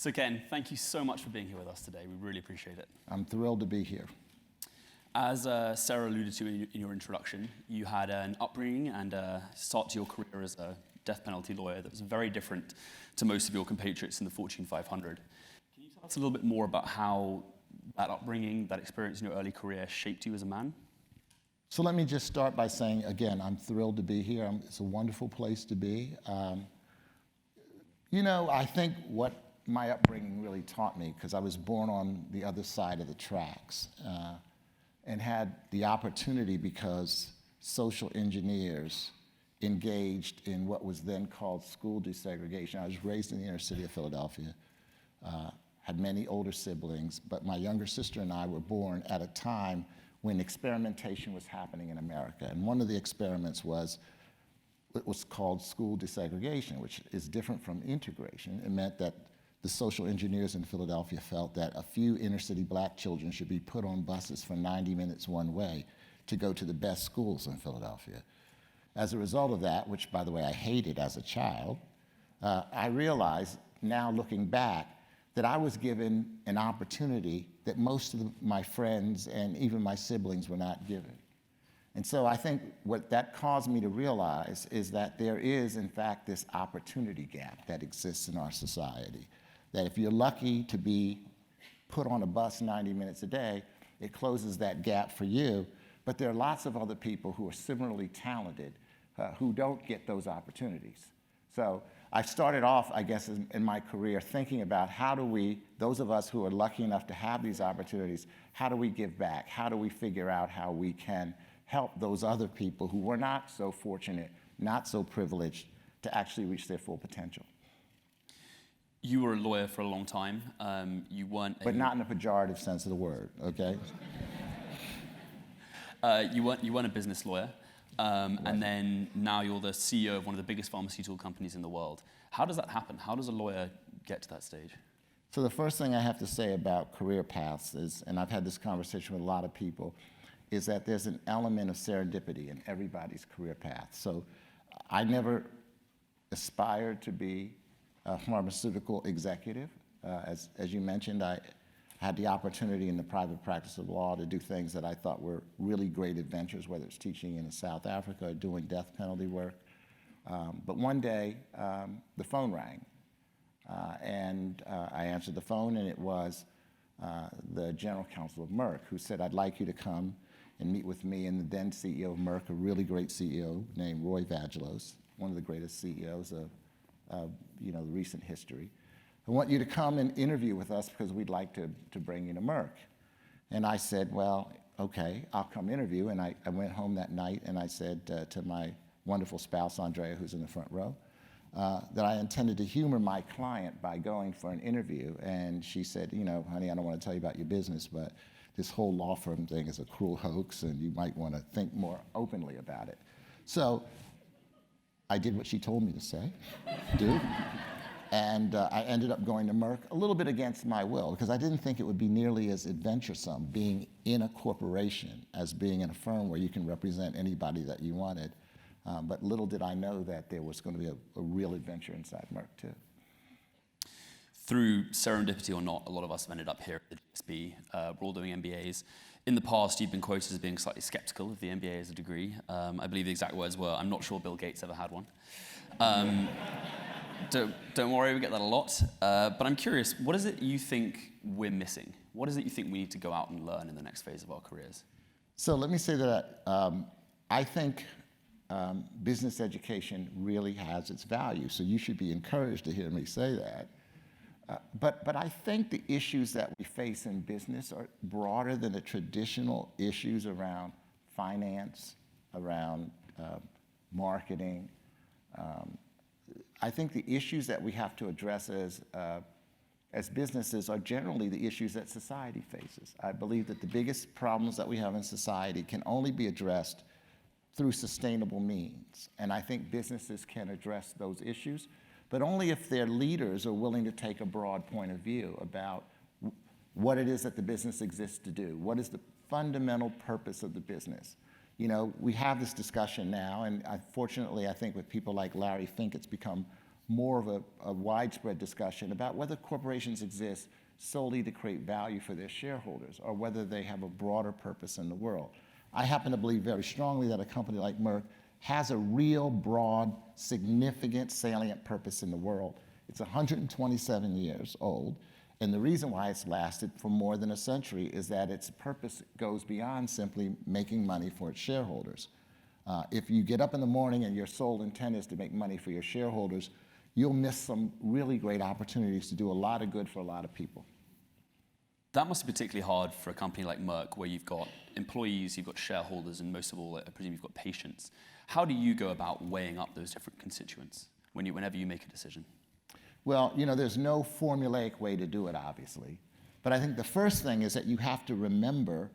So Ken, thank you so much for being here with us today. We really appreciate it. I'm thrilled to be here. As Sarah alluded to in your introduction, you had an upbringing and a start to your career as a death penalty lawyer that was very different to most of your compatriots in the Fortune 500. Can you tell us a little bit more about how that upbringing, that experience in your early career shaped you as a man? So let me just start by saying, again, I'm thrilled to be here. It's a wonderful place to be. I think what my upbringing really taught me, because I was born on the other side of the tracks, and had the opportunity because social engineers engaged in what was then called school desegregation. I was raised in the inner city of Philadelphia, had many older siblings, but my younger sister and I were born at a time when experimentation was happening in America. And one of the experiments was what was called school desegregation, which is different from integration. It meant that the social engineers in Philadelphia felt that a few inner city black children should be put on buses for 90 minutes one way to go to the best schools in Philadelphia. As a result of that, which by the way I hated as a child, I realized now looking back that I was given an opportunity that most of my friends and even my siblings were not given. And so I think what that caused me to realize is that there is, in fact, this opportunity gap that exists in our society. That if you're lucky to be put on a bus 90 minutes a day, it closes that gap for you. But there are lots of other people who are similarly talented who don't get those opportunities. So I started off, I guess, in my career thinking about how do we, those of us who are lucky enough to have these opportunities, how do we give back? How do we figure out how we can help those other people who were not so fortunate, not so privileged, to actually reach their full potential? You were a lawyer for a long time. You weren't But not in a pejorative sense of the word, okay? You weren't a business lawyer. And then now you're the CEO of one of the biggest pharmaceutical companies in the world. How does that happen? How does a lawyer get to that stage? So the first thing I have to say about career paths is, and I've had this conversation with a lot of people, is that there's an element of serendipity in everybody's career path. So I never aspired to be a pharmaceutical executive. As you mentioned, I had the opportunity in the private practice of law to do things that I thought were really great adventures, whether it's teaching in South Africa or doing death penalty work. But one day, the phone rang. And I answered the phone, and it was the general counsel of Merck, who said, "I'd like you to come and meet with me and the then CEO of Merck, a really great CEO named Roy Vagelos, one of the greatest CEOs of the recent history. I want you to come and interview with us because we'd like to bring you to Merck." And I said, well, okay, I'll come interview. And I went home that night and I said to my wonderful spouse, Andrea, who's in the front row, that I intended to humor my client by going for an interview. And she said, honey, I don't want to tell you about your business, but this whole law firm thing is a cruel hoax and you might want to think more openly about it. So I did what she told me to say, do. And I ended up going to Merck a little bit against my will because I didn't think it would be nearly as adventuresome being in a corporation as being in a firm where you can represent anybody that you wanted. But little did I know that there was going to be a real adventure inside Merck too. Through serendipity or not, a lot of us have ended up here at the GSB. We're all doing MBAs. In the past, you've been quoted as being slightly skeptical of the MBA as a degree. I believe the exact words were, "I'm not sure Bill Gates ever had one." Don't worry, we get that a lot. But I'm curious, what is it you think we're missing? What is it you think we need to go out and learn in the next phase of our careers? So let me say that I think business education really has its value. So you should be encouraged to hear me say that. But I think the issues that we face in business are broader than the traditional issues around finance, around marketing. I think the issues that we have to address as businesses are generally the issues that society faces. I believe that the biggest problems that we have in society can only be addressed through sustainable means. And I think businesses can address those issues, but only if their leaders are willing to take a broad point of view about what it is that the business exists to do. What is the fundamental purpose of the business? We have this discussion now, and fortunately, I think with people like Larry Fink, it's become more of a widespread discussion about whether corporations exist solely to create value for their shareholders or whether they have a broader purpose in the world. I happen to believe very strongly that a company like Merck has a real broad, significant, salient purpose in the world. It's 127 years old, and the reason why it's lasted for more than a century is that its purpose goes beyond simply making money for its shareholders. If you get up in the morning and your sole intent is to make money for your shareholders, you'll miss some really great opportunities to do a lot of good for a lot of people. That must be particularly hard for a company like Merck, where you've got employees, you've got shareholders, and most of all, I presume you've got patients. How do you go about weighing up those different constituents whenever you make a decision? Well, there's no formulaic way to do it, obviously. But I think the first thing is that you have to remember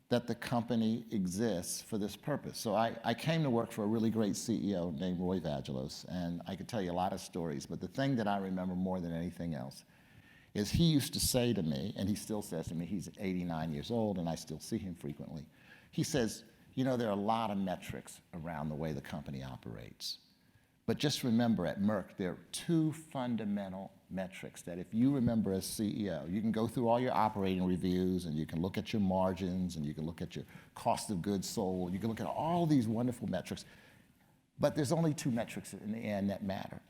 that the company exists for this purpose. So I came to work for a really great CEO named Roy Vagelos, and I could tell you a lot of stories, but the thing that I remember more than anything else is he used to say to me, and he still says to me, he's 89 years old, and I still see him frequently. He says, there are a lot of metrics around the way the company operates. But just remember, at Merck, there are two fundamental metrics that if you remember as CEO, you can go through all your operating reviews, and you can look at your margins, and you can look at your cost of goods sold, you can look at all these wonderful metrics, but there's only two metrics in the end that matter.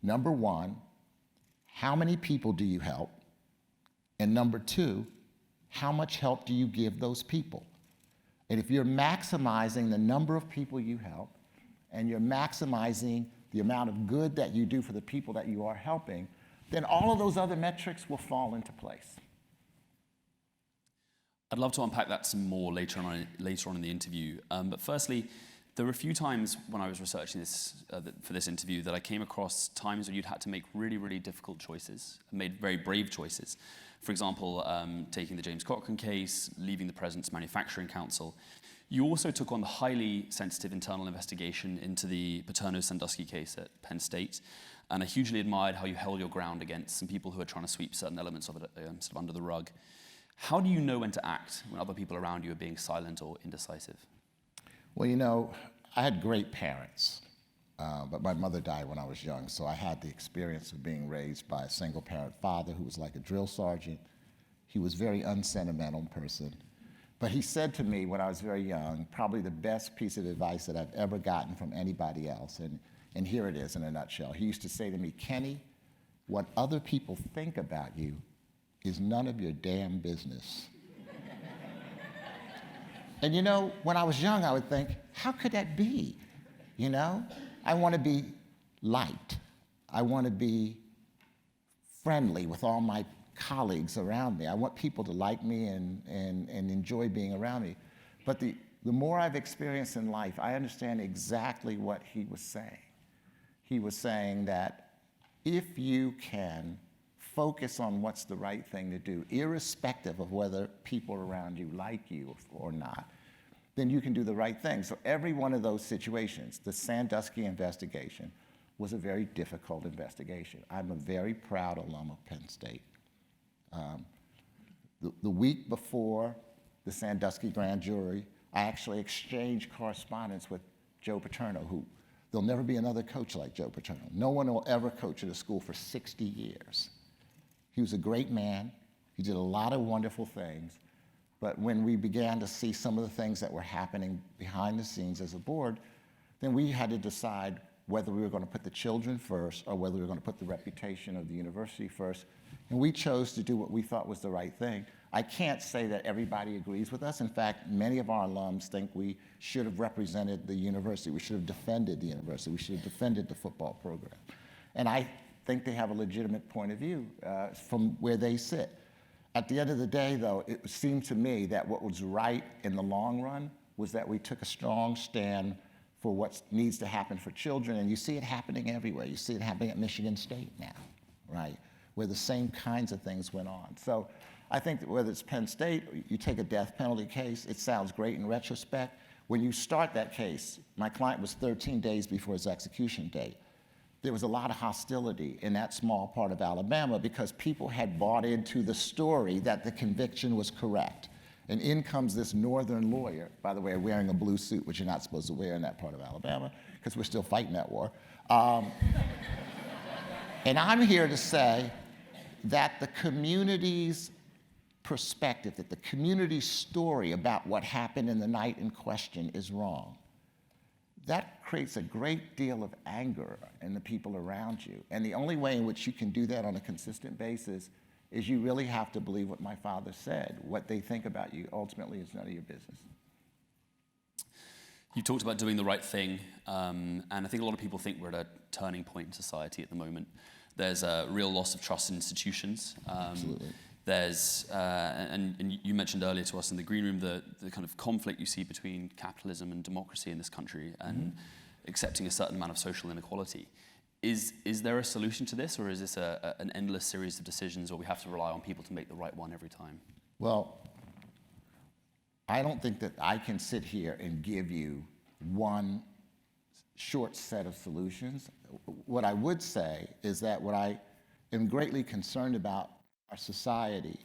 Number one, how many people do you help? And number two, how much help do you give those people? And if you're maximizing the number of people you help, and you're maximizing the amount of good that you do for the people that you are helping, then all of those other metrics will fall into place. I'd love to unpack that some more later on in the interview. But firstly, there were a few times when I was researching this for this interview that I came across times when you'd had to make really, really difficult choices, and made very brave choices. For example, taking the James Cochrane case, leaving the President's Manufacturing Council. You also took on the highly sensitive internal investigation into the Paterno-Sandusky case at Penn State, and I hugely admired how you held your ground against some people who are trying to sweep certain elements of it sort of under the rug. How do you know when to act when other people around you are being silent or indecisive? Well, I had great parents, but my mother died when I was young, so I had the experience of being raised by a single-parent father who was like a drill sergeant. He was a very unsentimental person. But he said to me when I was very young, probably the best piece of advice that I've ever gotten from anybody else, and here it is in a nutshell. He used to say to me, Kenny, what other people think about you is none of your damn business. And when I was young, I would think, how could that be? I want to be liked. I want to be friendly with all my colleagues around me. I want people to like me and enjoy being around me. But the more I've experienced in life, I understand exactly what he was saying. He was saying that if you can focus on what's the right thing to do, irrespective of whether people around you like you or not, then you can do the right thing. So every one of those situations, the Sandusky investigation was a very difficult investigation. I'm a very proud alum of Penn State. The week before the Sandusky grand jury, I actually exchanged correspondence with Joe Paterno, who there'll never be another coach like Joe Paterno. No one will ever coach at a school for 60 years. He was a great man. He did a lot of wonderful things. But when we began to see some of the things that were happening behind the scenes as a board, then we had to decide whether we were going to put the children first or whether we were going to put the reputation of the university first. And we chose to do what we thought was the right thing. I can't say that everybody agrees with us. In fact, many of our alums think we should have represented the university. We should have defended the university. We should have defended the football program. And I think they have a legitimate point of view from where they sit. At the end of the day, though, it seemed to me that what was right in the long run was that we took a strong stand for what needs to happen for children. And you see it happening everywhere. You see it happening at Michigan State now, right, where the same kinds of things went on. So I think that whether it's Penn State, or you take a death penalty case, it sounds great in retrospect. When you start that case, my client was 13 days before his execution date. There was a lot of hostility in that small part of Alabama because people had bought into the story that the conviction was correct. And in comes this northern lawyer, by the way, wearing a blue suit, which you're not supposed to wear in that part of Alabama, because we're still fighting that war. And I'm here to say that the community's perspective, that the community's story about what happened in the night in question is wrong. That creates a great deal of anger in the people around you. And the only way in which you can do that on a consistent basis is you really have to believe what my father said. What they think about you ultimately is none of your business. You talked about doing the right thing, and I think a lot of people think we're at a turning point in society at the moment. There's a real loss of trust in institutions. Absolutely. There's, and you mentioned earlier to us in the green room, the kind of conflict you see between capitalism and democracy in this country, and accepting a certain amount of social inequality. Is there a solution to this, or is this an endless series of decisions, or we have to rely on people to make the right one every time? Well, I don't think that I can sit here and give you one short set of solutions. What I would say is that what I am greatly concerned about our society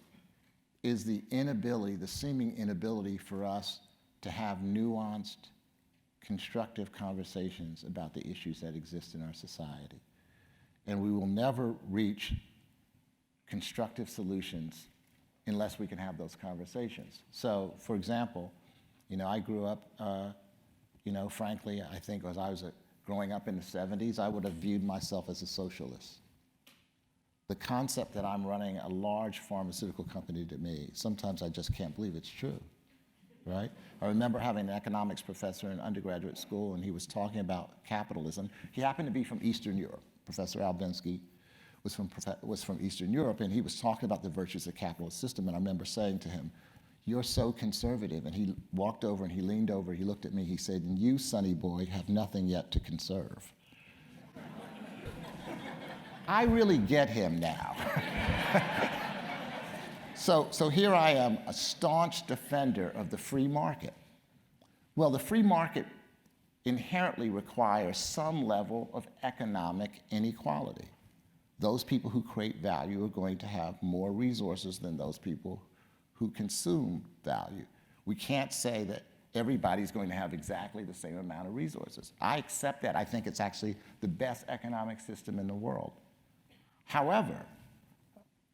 is the inability, the seeming inability for us to have nuanced, constructive conversations about the issues that exist in our society. And we will never reach constructive solutions unless we can have those conversations. So, for example, I grew up, frankly, I think as I was growing up in the 70s, I would have viewed myself as a socialist. The concept that I'm running a large pharmaceutical company, to me, sometimes I just can't believe it's true, right? I remember having an economics professor in undergraduate school, and he was talking about capitalism. He happened to be from Eastern Europe. Professor Albinsky was from Eastern Europe, and he was talking about the virtues of the capitalist system, and I remember saying to him, "You're so conservative," and he walked over and he leaned over, he looked at me, he said, "And you, sonny boy, have nothing yet to conserve." I really get him now. So here I am, a staunch defender of the free market. Well, the free market inherently requires some level of economic inequality. Those people who create value are going to have more resources than those people who consume value. We can't say that everybody's going to have exactly the same amount of resources. I accept that. I think it's actually the best economic system in the world. However,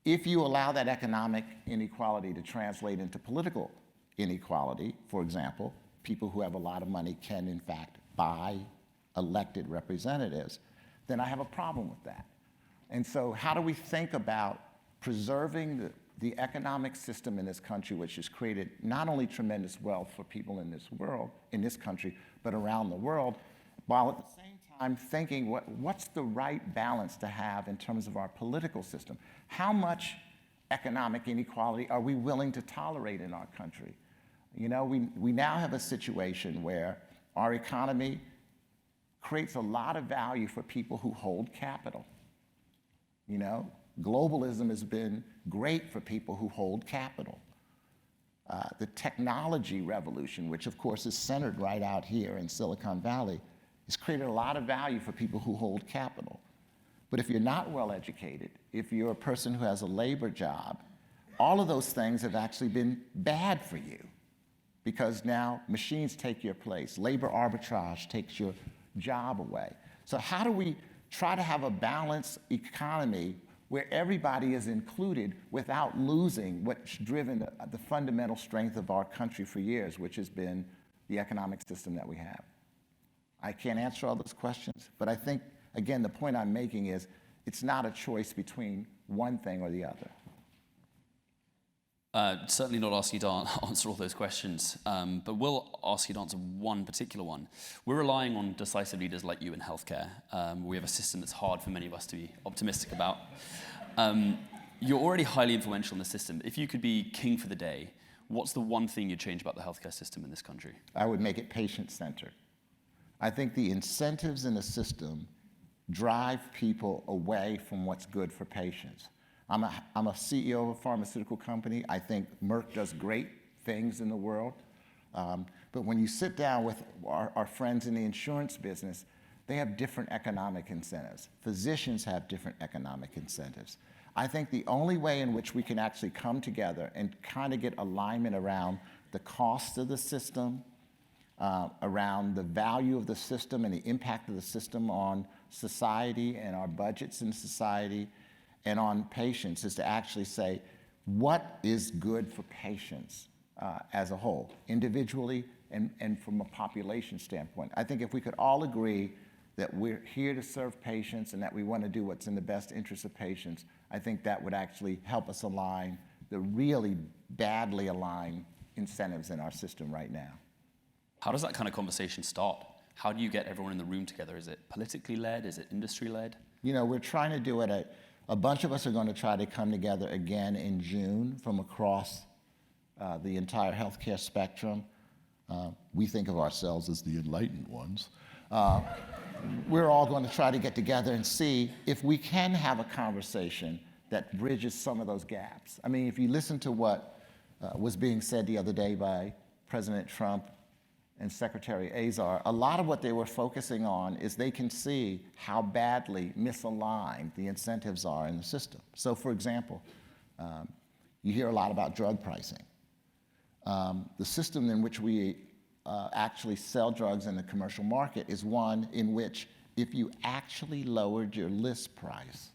if you allow that economic inequality to translate into political inequality, for example, people who have a lot of money can, in fact, buy elected representatives, then I have a problem with that. And so how do we think about preserving the economic system in this country, which has created not only tremendous wealth for people in this country, but around the world, while at the same time thinking what's the right balance to have in terms of our political system? How much economic inequality are we willing to tolerate in our country? We now have a situation where our economy creates a lot of value for people who hold capital. Globalism has been great for people who hold capital. The technology revolution, which of course is centered right out here in Silicon Valley, has created a lot of value for people who hold capital. But if you're not well educated, if you're a person who has a labor job, all of those things have actually been bad for you because now machines take your place. Labor arbitrage takes your job away. So how do we try to have a balanced economy where everybody is included without losing what's driven the fundamental strength of our country for years, which has been the economic system that we have? I can't answer all those questions, but I think, again, the point I'm making is it's not a choice between one thing or the other. Certainly not asking you to answer all those questions, but we'll ask you to answer one particular one. We're relying on decisive leaders like you in healthcare. We have a system that's hard for many of us to be optimistic about. You're already highly influential in the system. If you could be king for the day, what's the one thing you'd change about the healthcare system in this country? I would make it patient-centered. I think the incentives in the system drive people away from what's good for patients. I'm a CEO of a pharmaceutical company. I think Merck does great things in the world. But when you sit down with our friends in the insurance business, they have different economic incentives. Physicians have different economic incentives. I think the only way in which we can actually come together and kind of get alignment around the cost of the system, around the value of the system and the impact of the system on society and our budgets in society and on patients is to actually say, what is good for patients as a whole, individually and from a population standpoint. I think if we could all agree that we're here to serve patients and that we want to do what's in the best interest of patients, I think that would actually help us align the really badly aligned incentives in our system right now. How does that kind of conversation start? How do you get everyone in the room together? Is it politically led? Is it industry led? You know, we're trying to do it a bunch of us are going to try to come together again in June from across the entire healthcare spectrum. We think of ourselves as the enlightened ones. We're all going to try to get together and see if we can have a conversation that bridges some of those gaps. I mean, if you listen to what was being said the other day by President Trump and Secretary Azar, a lot of what they were focusing on is they can see how badly misaligned the incentives are in the system. So for example, you hear a lot about drug pricing. The system in which we actually sell drugs in the commercial market is one in which if you actually lowered your list price,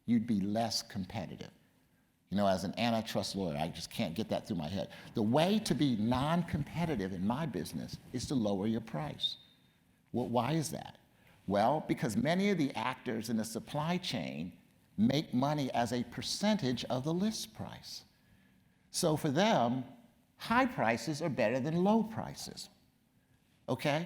you'd be less competitive. You know, as an antitrust lawyer, I just can't get that through my head. The way to be non-competitive in my business is to lower your price. Well, why is that? Well, because many of the actors in the supply chain make money as a percentage of the list price. So for them, high prices are better than low prices, okay?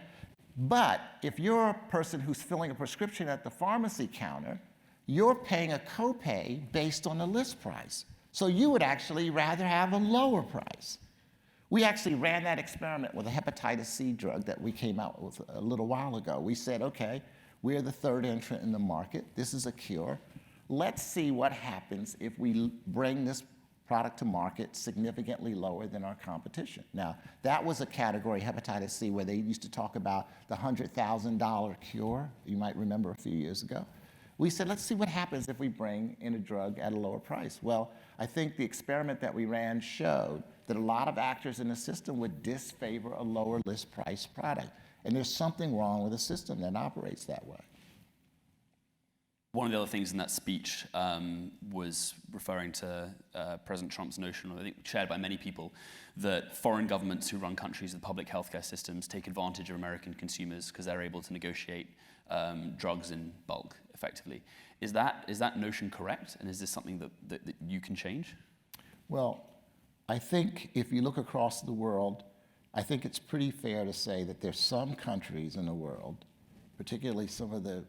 But if you're a person who's filling a prescription at the pharmacy counter, you're paying a copay based on the list price. So you would actually rather have a lower price. We actually ran that experiment with a hepatitis C drug that we came out with a little while ago. We said, okay, we're the third entrant in the market. This is a cure. Let's see what happens if we bring this product to market significantly lower than our competition. Now, that was a category, hepatitis C, where they used to talk about the $100,000 cure. You might remember a few years ago. We said, let's see what happens if we bring in a drug at a lower price. Well, I think the experiment that we ran showed that a lot of actors in the system would disfavor a lower list price product. And there's something wrong with a system that operates that way. One of the other things in that speech was referring to President Trump's notion, I think shared by many people, that foreign governments who run countries with public healthcare systems take advantage of American consumers because they're able to negotiate drugs in bulk, effectively. Is that notion correct? And is this something that you can change? Well, I think if you look across the world, I think it's pretty fair to say that there's some countries in the world, particularly some of the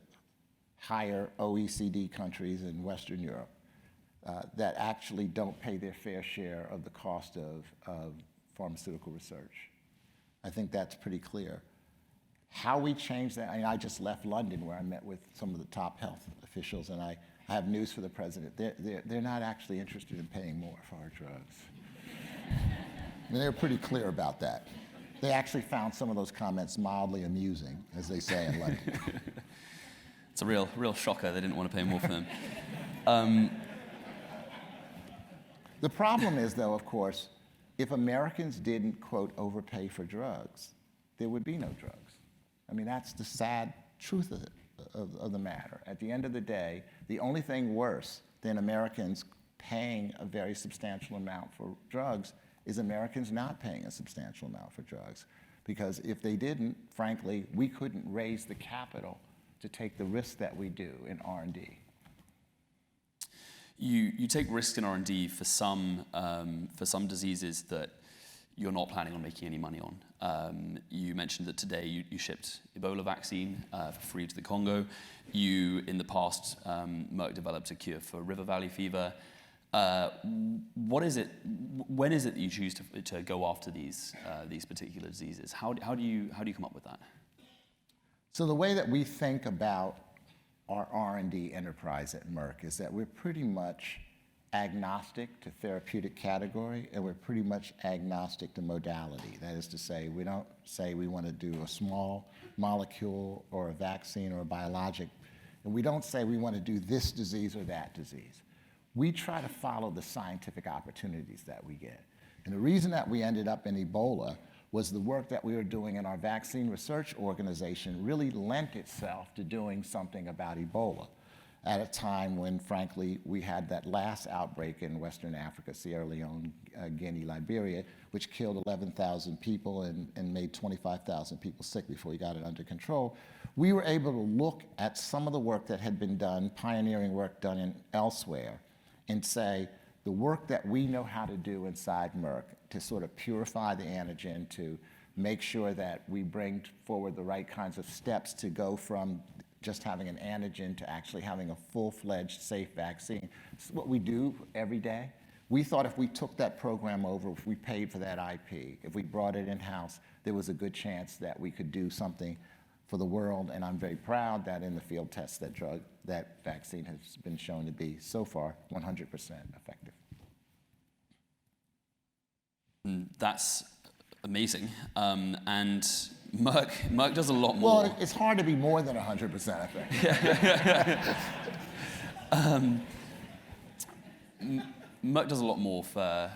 higher OECD countries in Western Europe, that actually don't pay their fair share of the cost of pharmaceutical research. I think that's pretty clear. How we change that, I just left London where I met with some of the top health officials, and I have news for the president. They're not actually interested in paying more for our drugs. And they were pretty clear about that. They actually found some of those comments mildly amusing, as they say in London. It's a real shocker. They didn't want to pay more for them. The problem is, though, of course, if Americans didn't, quote, overpay for drugs, there would be no drugs. I mean, that's the sad truth of the matter. At the end of the day, the only thing worse than Americans paying a very substantial amount for drugs is Americans not paying a substantial amount for drugs. Because if they didn't, frankly, we couldn't raise the capital to take the risk that we do in R&D. You take risks in R&D for some diseases that you're not planning on making any money on. You mentioned that today you shipped Ebola vaccine for free to the Congo. In the past, Merck developed a cure for river valley fever. When is it that you choose to go after these particular diseases? How do you come up with that? So the way that we think about our R&D enterprise at Merck is that we're pretty much agnostic to therapeutic category, and we're pretty much agnostic to modality. That is to say, we don't say we want to do a small molecule or a vaccine or a biologic, and we don't say we want to do this disease or that disease. We try to follow the scientific opportunities that we get. And the reason that we ended up in Ebola was the work that we were doing in our vaccine research organization really lent itself to doing something about Ebola at a time when, frankly, we had that last outbreak in Western Africa, Sierra Leone, Guinea, Liberia, which killed 11,000 people and made 25,000 people sick before we got it under control. We were able to look at some of the work that had been done, pioneering work done elsewhere, and say, the work that we know how to do inside Merck to sort of purify the antigen, to make sure that we bring forward the right kinds of steps to go from just having an antigen to actually having a full-fledged safe vaccine. It's what we do every day. We thought if we took that program over, if we paid for that IP, if we brought it in-house, there was a good chance that we could do something for the world, and I'm very proud that in the field tests that vaccine has been shown to be, so far, 100% effective. That's amazing. And Merck does a lot more. Well, it's hard to be more than 100% effective. Merck does a lot more for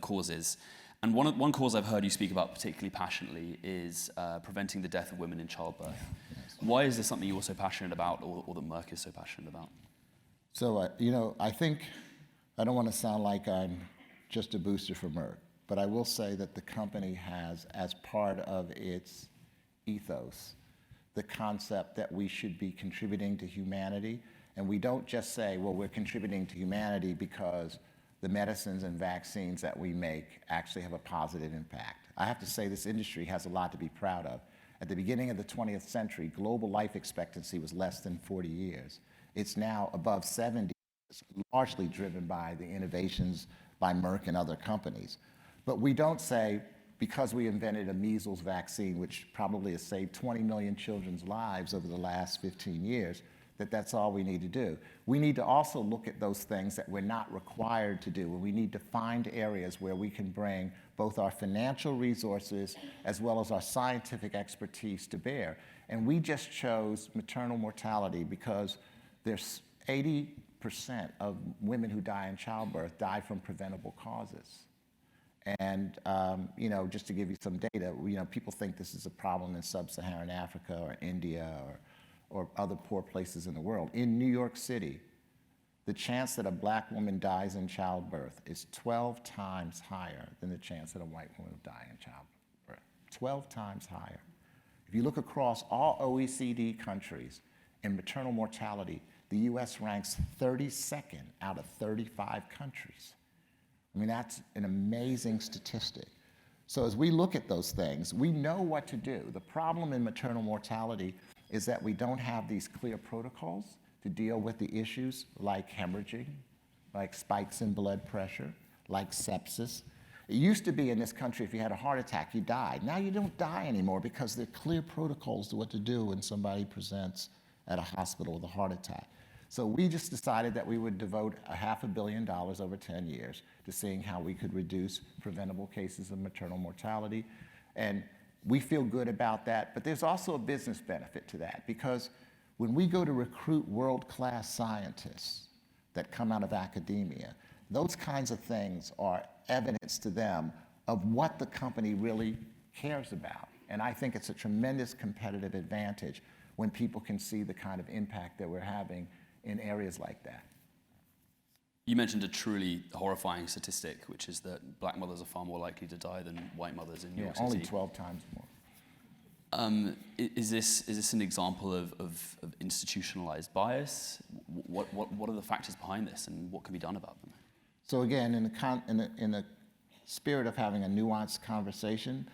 causes. And one cause I've heard you speak about particularly passionately is preventing the death of women in childbirth. Yes. Why is this something you're so passionate about, or that Merck is so passionate about? So, I think, I don't want to sound like I'm just a booster for Merck, but I will say that the company has, as part of its ethos, the concept that we should be contributing to humanity. And we don't just say, well, we're contributing to humanity because the medicines and vaccines that we make actually have a positive impact. I have to say this industry has a lot to be proud of. At the beginning of the 20th century, global life expectancy was less than 40 years. It's now above 70 years, largely driven by the innovations by Merck and other companies. But we don't say, because we invented a measles vaccine, which probably has saved 20 million children's lives over the last 15 years, that's all we need to do. We need to also look at those things that we're not required to do, and we need to find areas where we can bring both our financial resources as well as our scientific expertise to bear. And we just chose maternal mortality because there's 80% of women who die in childbirth die from preventable causes. And just to give you some data, people think this is a problem in sub-Saharan Africa or India or other poor places in the world. In New York City, the chance that a black woman dies in childbirth is 12 times higher than the chance that a white woman will die in childbirth. 12 times higher. If you look across all OECD countries in maternal mortality, the US ranks 32nd out of 35 countries. I mean, that's an amazing statistic. So as we look at those things, we know what to do. The problem in maternal mortality is that we don't have these clear protocols to deal with the issues like hemorrhaging, like spikes in blood pressure, like sepsis. It used to be in this country, if you had a heart attack, you died. Now you don't die anymore because there are clear protocols to what to do when somebody presents at a hospital with a heart attack. So we just decided that we would devote $500 million over 10 years to seeing how we could reduce preventable cases of maternal mortality. And we feel good about that, but there's also a business benefit to that, because when we go to recruit world-class scientists that come out of academia, those kinds of things are evidence to them of what the company really cares about. And I think it's a tremendous competitive advantage when people can see the kind of impact that we're having in areas like that. You mentioned a truly horrifying statistic, which is that black mothers are far more likely to die than white mothers in New York City. Only 12 times more. Is this an example of institutionalized bias? What are the factors behind this, and what can be done about them? So again, in the spirit of having a nuanced conversation,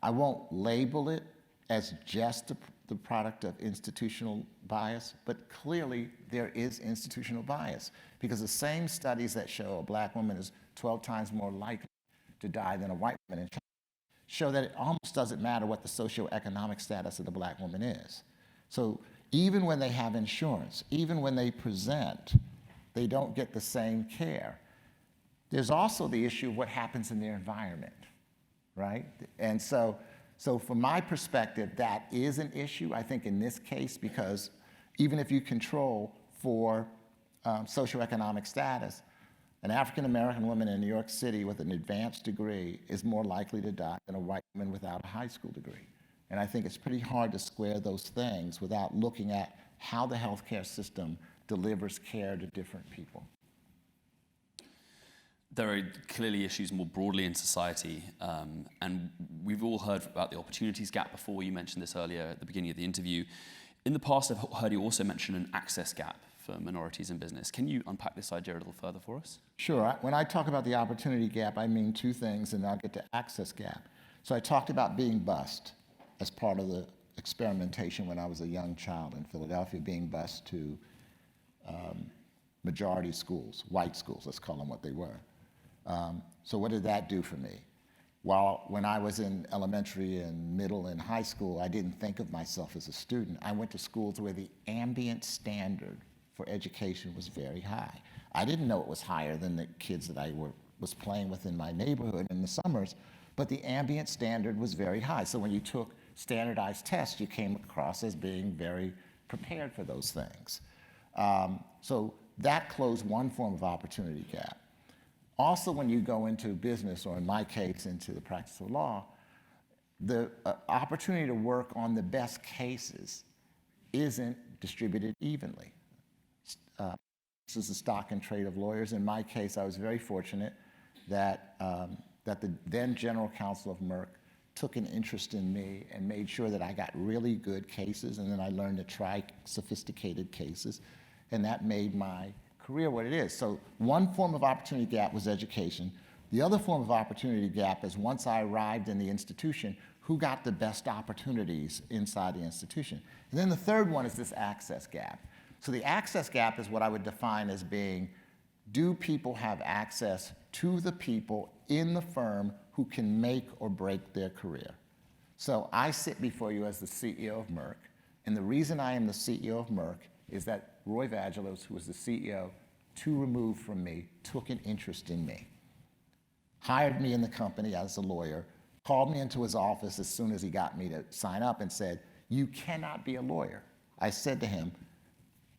I won't label it as just the product of institutional bias, but clearly there is institutional bias, because the same studies that show a black woman is 12 times more likely to die than a white woman in China show that it almost doesn't matter what the socioeconomic status of the black woman is. So even when they have insurance, even when they present, they don't get the same care. There's also the issue of what happens in their environment, right? And so from my perspective, that is an issue, I think, in this case, because even if you control for socioeconomic status, An African-American woman in New York City with an advanced degree is more likely to die than a white woman without a high school degree. And I think it's pretty hard to square those things without looking at how the healthcare system delivers care to different people. There are clearly issues more broadly in society, and we've all heard about the opportunities gap before. You mentioned this earlier at the beginning of the interview. In the past, I've heard you also mention an access gap for minorities in business. Can you unpack this idea a little further for us? Sure. When I talk about the opportunity gap, I mean two things, and I'll get to access gap. So I talked about being bused as part of the experimentation when I was a young child in Philadelphia, being bused to majority schools, white schools, let's call them what they were. So what did that do for me? When I was in elementary and middle and high school, I didn't think of myself as a student. I went to schools where the ambient standard for education was very high. I didn't know it was higher than the kids that I was playing with in my neighborhood in the summers, but the ambient standard was very high. So when you took standardized tests, you came across as being very prepared for those things. So that closed one form of opportunity gap. Also, when you go into business, or in my case, into the practice of law, the opportunity to work on the best cases isn't distributed evenly. This is the stock and trade of lawyers. In my case, I was very fortunate that the then general counsel of Merck took an interest in me and made sure that I got really good cases, and then I learned to try sophisticated cases, and that made my career what it is. So one form of opportunity gap was education. The other form of opportunity gap is once I arrived in the institution, who got the best opportunities inside the institution? And then the third one is this access gap. So the access gap is what I would define as being, do people have access to the people in the firm who can make or break their career? So I sit before you as the CEO of Merck, and the reason I am the CEO of Merck is that Roy Vagelos, who was the CEO 2 removed from me, took an interest in me, hired me in the company as a lawyer, called me into his office as soon as he got me to sign up and said, "You cannot be a lawyer." I said to him,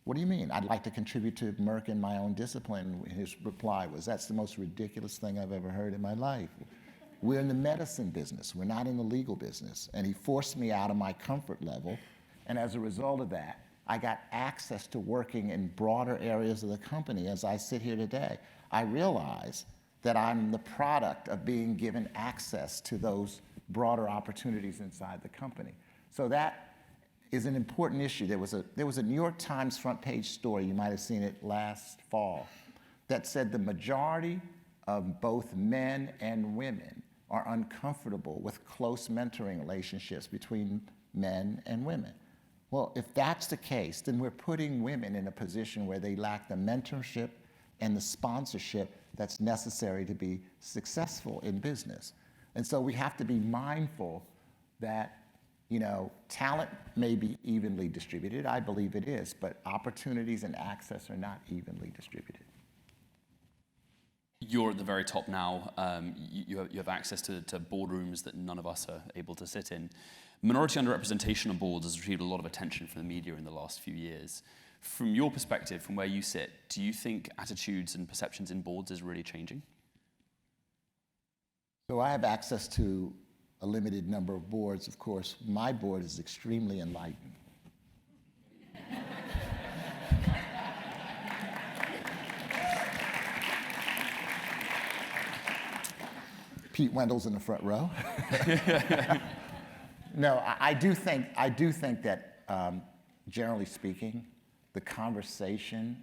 "What do you mean? I'd like to contribute to Merck in my own discipline." His reply was, "That's the most ridiculous thing I've ever heard in my life. We're in the medicine business. We're not in the legal business." And he forced me out of my comfort level. And as a result of that, I got access to working in broader areas of the company. As I sit here today, I realize that I'm the product of being given access to those broader opportunities inside the company. So that is an important issue. There was a New York Times front page story, you might have seen it last fall, that said the majority of both men and women are uncomfortable with close mentoring relationships between men and women. Well, if that's the case, then we're putting women in a position where they lack the mentorship and the sponsorship that's necessary to be successful in business. And so we have to be mindful that, talent may be evenly distributed. I believe it is, but opportunities and access are not evenly distributed. You're at the very top now. You have access to boardrooms that none of us are able to sit in. Minority underrepresentation on boards has received a lot of attention from the media in the last few years. From your perspective, from where you sit, do you think attitudes and perceptions in boards is really changing? So I have access to a limited number of boards. Of course, my board is extremely enlightened. Pete Wendell's in the front row. No, I do think that, generally speaking, the conversation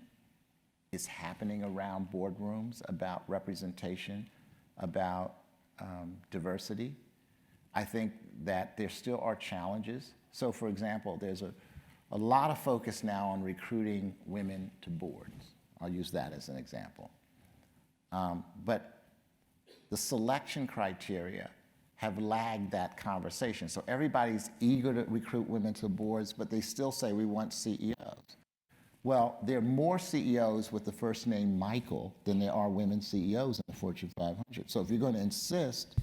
is happening around boardrooms about representation, about diversity. I think that there still are challenges. So, for example, there's a lot of focus now on recruiting women to boards. I'll use that as an example. But the selection criteria have lagged that conversation. So everybody's eager to recruit women to boards, but they still say we want CEOs. Well, there are more CEOs with the first name Michael than there are women CEOs in the Fortune 500. So if you're going to insist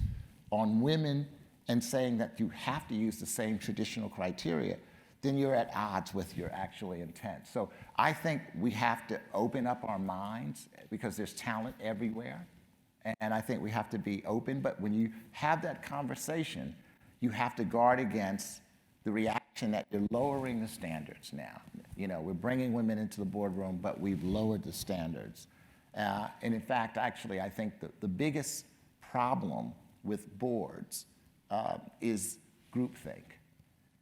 on women and saying that you have to use the same traditional criteria, then you're at odds with your actual intent. So I think we have to open up our minds because there's talent everywhere. And I think we have to be open. But when you have that conversation, you have to guard against the reaction that you're lowering the standards now. You know, we're bringing women into the boardroom, but we've lowered the standards. And in fact, actually, I think the biggest problem with boards is groupthink.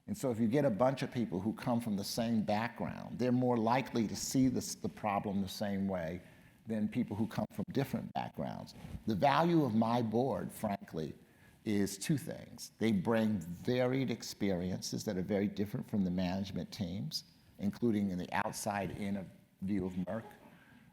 And so if you get a bunch of people who come from the same background, they're more likely to see the problem the same way than people who come from different backgrounds. The value of my board, frankly, is two things. They bring varied experiences that are very different from the management teams, including in the outside-in view of Merck.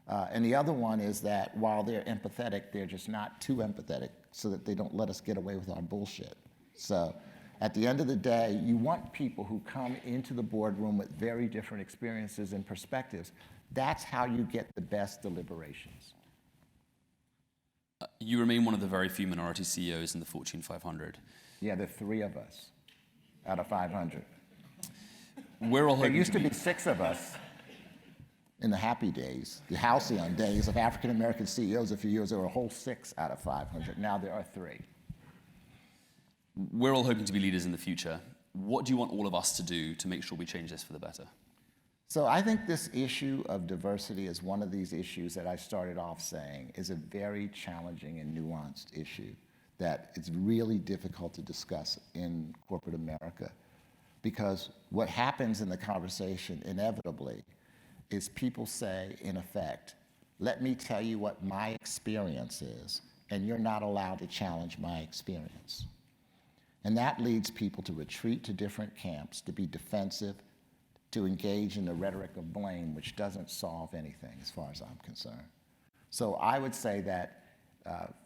And the other one is that while they're empathetic, they're just not too empathetic so that they don't let us get away with our bullshit. So at the end of the day, you want people who come into the boardroom with very different experiences and perspectives. That's how you get the best deliberations. You remain one of the very few minority CEOs in the Fortune 500. Yeah, there are 3 of us out of 500. We're all There hoping used to be 6 of us in the happy days, the halcyon days of African American CEOs a few years. There were a whole 6 out of 500. Now there are 3. We're all hoping to be leaders in the future. What do you want all of us to do to make sure we change this for the better? So I think this issue of diversity is one of these issues that I started off saying is a very challenging and nuanced issue that it's really difficult to discuss in corporate America. Because what happens in the conversation inevitably is people say, in effect, let me tell you what my experience is, and you're not allowed to challenge my experience. And that leads people to retreat to different camps, to be defensive, to engage in the rhetoric of blame, which doesn't solve anything as far as I'm concerned. So I would say that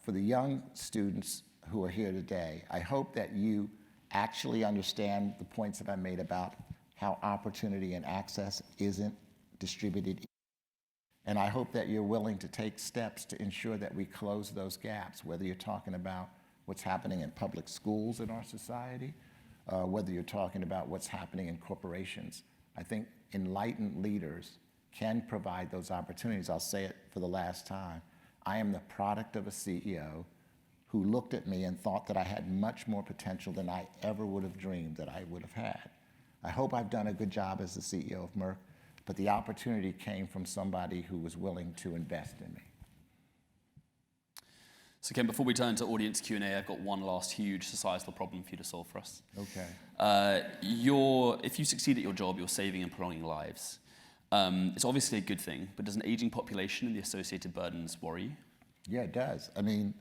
for the young students who are here today, I hope that you actually understand the points that I made about how opportunity and access isn't distributed. And I hope that you're willing to take steps to ensure that we close those gaps, whether you're talking about what's happening in public schools in our society, whether you're talking about what's happening in corporations. I think enlightened leaders can provide those opportunities. I'll say it for the last time. I am the product of a CEO who looked at me and thought that I had much more potential than I ever would have dreamed that I would have had. I hope I've done a good job as the CEO of Merck, but the opportunity came from somebody who was willing to invest in me. So Ken, before we turn to audience Q&A, I've got one last huge societal problem for you to solve for us. Okay. If you succeed at your job, you're saving and prolonging lives. It's obviously a good thing, but does an aging population and the associated burdens worry you? Yeah, it does. I mean,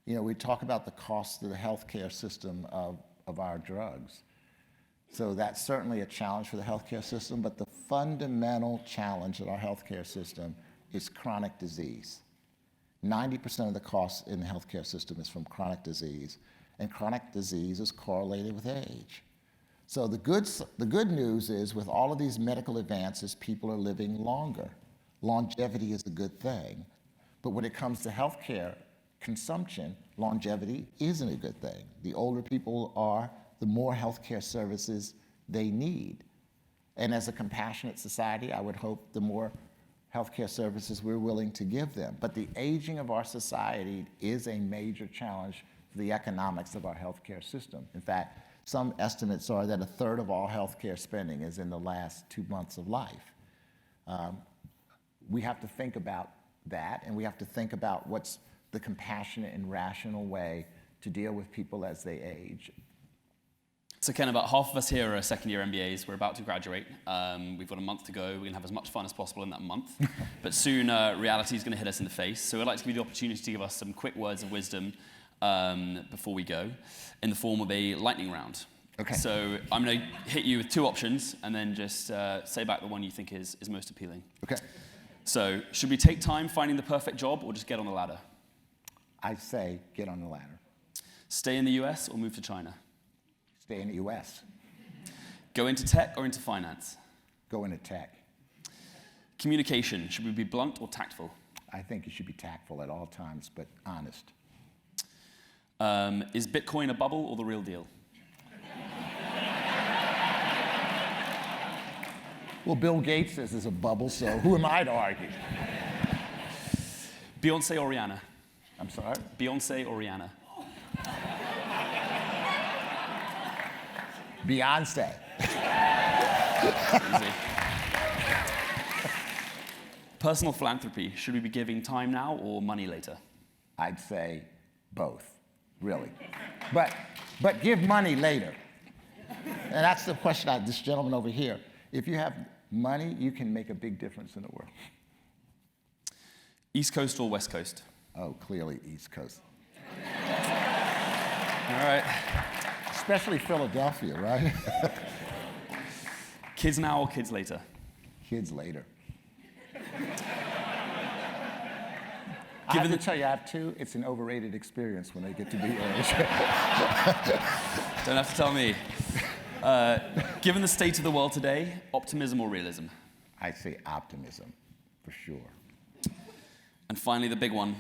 you know, we talk about the cost of the healthcare system of our drugs. So that's certainly a challenge for the healthcare system, but the fundamental challenge of our healthcare system is chronic disease. 90% of the cost in the healthcare system is from chronic disease, and chronic disease is correlated with age. So the good news is with all of these medical advances, people are living longer. Longevity is a good thing, but when it comes to healthcare consumption, longevity isn't a good thing. The older people are, the more healthcare services they need. And as a compassionate society, I would hope the more healthcare services we're willing to give them. But the aging of our society is a major challenge for the economics of our healthcare system. In fact, some estimates are that 1/3 of all healthcare spending is in the last 2 months of life. We have to think about that, and we have to think about what's the compassionate and rational way to deal with people as they age. So Ken, about half of us here are second-year MBAs. We're about to graduate. We've got a month to go. We're going to have as much fun as possible in that month. But soon, reality is going to hit us in the face. So I'd like to give you the opportunity to give us some quick words of wisdom before we go, in the form of a lightning round. Okay. So I'm going to hit you with 2 options, and then just say back the one you think is most appealing. Okay. So should we take time finding the perfect job, or just get on the ladder? I say get on the ladder. Stay in the US or move to China? Stay in the US. Go into tech or into finance? Go into tech. Communication, should we be blunt or tactful? I think you should be tactful at all times, but honest. Is Bitcoin a bubble or the real deal? Well, Bill Gates says there's a bubble, so who am I to argue? Beyonce or Rihanna? I'm sorry? Beyonce or Rihanna? Beyonce. Easy. Personal philanthropy, should we be giving time now or money later? I'd say both, really. But give money later. And that's the question this gentleman over here. If you have money, you can make a big difference in the world. East Coast or West Coast? Oh, clearly East Coast. All right. Especially Philadelphia, right? Kids now or kids later? Kids later. I have to tell you, I have two. It's an overrated experience when they get to be age. Don't have to tell me. Given the state of the world today, optimism or realism? I say optimism, for sure. And finally, the big one,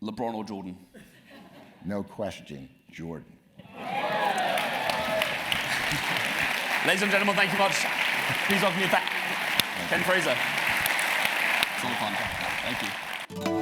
LeBron or Jordan? No question, Jordan. Ladies and gentlemen, thank you much. Please welcome me back, Ken Frazier. It's all fun. Thank you.